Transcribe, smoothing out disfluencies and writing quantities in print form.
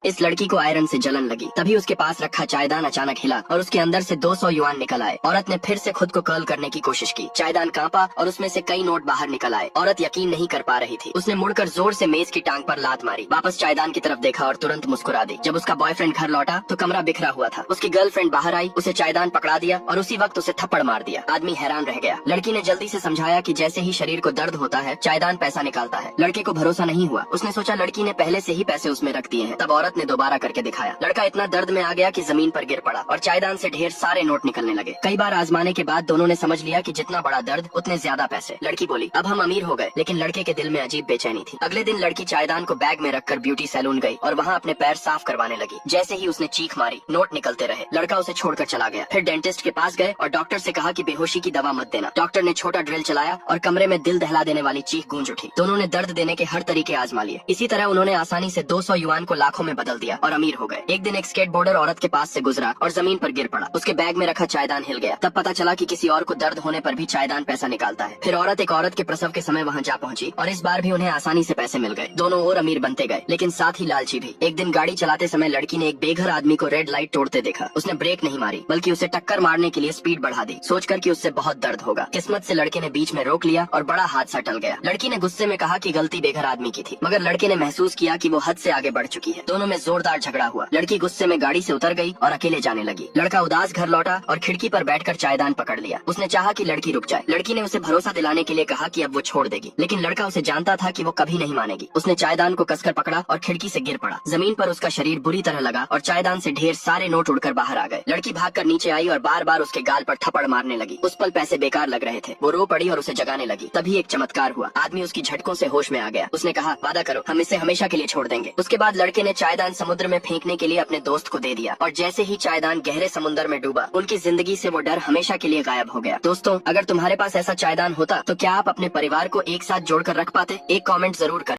इस लड़की को आयरन से जलन लगी। तभी उसके पास रखा चायदान अचानक हिला और उसके अंदर से 200 युआन निकल आए। औरत ने फिर से खुद को कर्ल करने की कोशिश की। चायदान कांपा और उसमें से कई नोट बाहर निकल आए। औरत यकीन नहीं कर पा रही थी। उसने मुड़कर जोर से मेज की टांग पर लात मारी, वापस चायदान की तरफ देखा और तुरंत मुस्कुरा दी। जब उसका बॉयफ्रेंड घर लौटा तो कमरा बिखरा हुआ था। उसकी गर्लफ्रेंड बाहर आई, उसे चायदान पकड़ा दिया और उसी वक्त उसे थप्पड़ मार दिया। आदमी हैरान रह गया। लड़की ने जल्दी से समझाया कि जैसे ही शरीर को दर्द होता है चायदान पैसा निकालता है। लड़के को भरोसा नहीं हुआ। उसने सोचा लड़की ने पहले से ही पैसे उसमें रख दिए हैं। तब औरत ने दोबारा करके दिखाया। लड़का इतना दर्द में आ गया कि जमीन पर गिर पड़ा और चायदान से ढेर सारे नोट निकलने लगे। कई बार आजमाने के बाद दोनों ने समझ लिया कि जितना बड़ा दर्द उतने ज्यादा पैसे। लड़की बोली, अब हम अमीर हो गए। लेकिन लड़के के दिल में अजीब बेचैनी थी। अगले दिन लड़की चायदान को बैग में रखकर ब्यूटी सैलून गई और वहाँ अपने पैर साफ करवाने लगी। जैसे ही उसने चीख मारी, नोट निकलते रहे। लड़का उसे छोड़कर चला गया। फिर डेंटिस्ट के पास गए और डॉक्टर से कहा कि बेहोशी की दवा मत देना। डॉक्टर ने छोटा ड्रिल चलाया और कमरे में दिल दहला देने वाली चीख गूंज उठी। दोनों ने दर्द देने के हर तरीके आजमा लिए। इसी तरह उन्होंने आसानी से 200 युआन को लाखों में बदल दिया और अमीर हो गए। एक दिन एक स्केटबोर्डर औरत के पास से गुजरा और जमीन पर गिर पड़ा। उसके बैग में रखा चायदान हिल गया। तब पता चला कि किसी और को दर्द होने पर भी चायदान पैसा निकालता है। फिर एक औरत के प्रसव के समय वहाँ जा पहुंची और इस बार भी उन्हें आसानी से पैसे मिल गए। दोनों और अमीर बनते गए, लेकिन साथ ही लालची भी। एक दिन गाड़ी चलाते समय लड़की ने एक बेघर आदमी को रेड लाइट तोड़ते देखा। उसने ब्रेक नहीं मारी बल्कि उसे टक्कर मारने के लिए स्पीड बढ़ा दी, सोचकर कि उससे बहुत दर्द होगा। किस्मत से लड़के ने बीच में रोक लिया और बड़ा हादसा टल गया। लड़की ने गुस्से में कहा कि गलती बेघर आदमी की थी, मगर लड़के ने महसूस किया कि वो हद से आगे बढ़ चुकी है। दोनों में जोरदार झगड़ा हुआ। लड़की गुस्से में गाड़ी से उतर गई और अकेले जाने लगी। लड़का उदास घर लौटा और खिड़की पर बैठकर चायदान पकड़ लिया। उसने चाहा कि लड़की रुक जाए। लड़की ने उसे भरोसा दिलाने के लिए कहा कि अब वो छोड़ देगी, लेकिन लड़का उसे जानता था कि वो कभी नहीं मानेगी। उसने चायदान को कसकर पकड़ा और खिड़की से गिर पड़ा। जमीन पर उसका शरीर बुरी तरह लगा और चायदान से ढेर सारे नोट उड़कर बाहर आ गए। लड़की भागकर नीचे आई और बार बार उसके गाल पर थप्पड़ मारने लगी। उस पल पैसे बेकार लग रहे थे। वो रो पड़ी और उसे जगाने लगी। तभी एक चमत्कार हुआ। आदमी उसकी झटकों से होश में आ गया। उसने कहा, वादा करो, हम इसे हमेशा के लिए छोड़ देंगे। उसके बाद लड़के ने चायदान समुद्र में फेंकने के लिए अपने दोस्त को दे दिया और जैसे ही चायदान गहरे समुद्र में डूबा, उनकी जिंदगी से वो डर हमेशा के लिए गायब हो गया। दोस्तों, अगर तुम्हारे पास ऐसा चायदान होता तो क्या आप अपने परिवार को एक साथ जोड़कर रख पाते? एक कमेंट जरूर करें।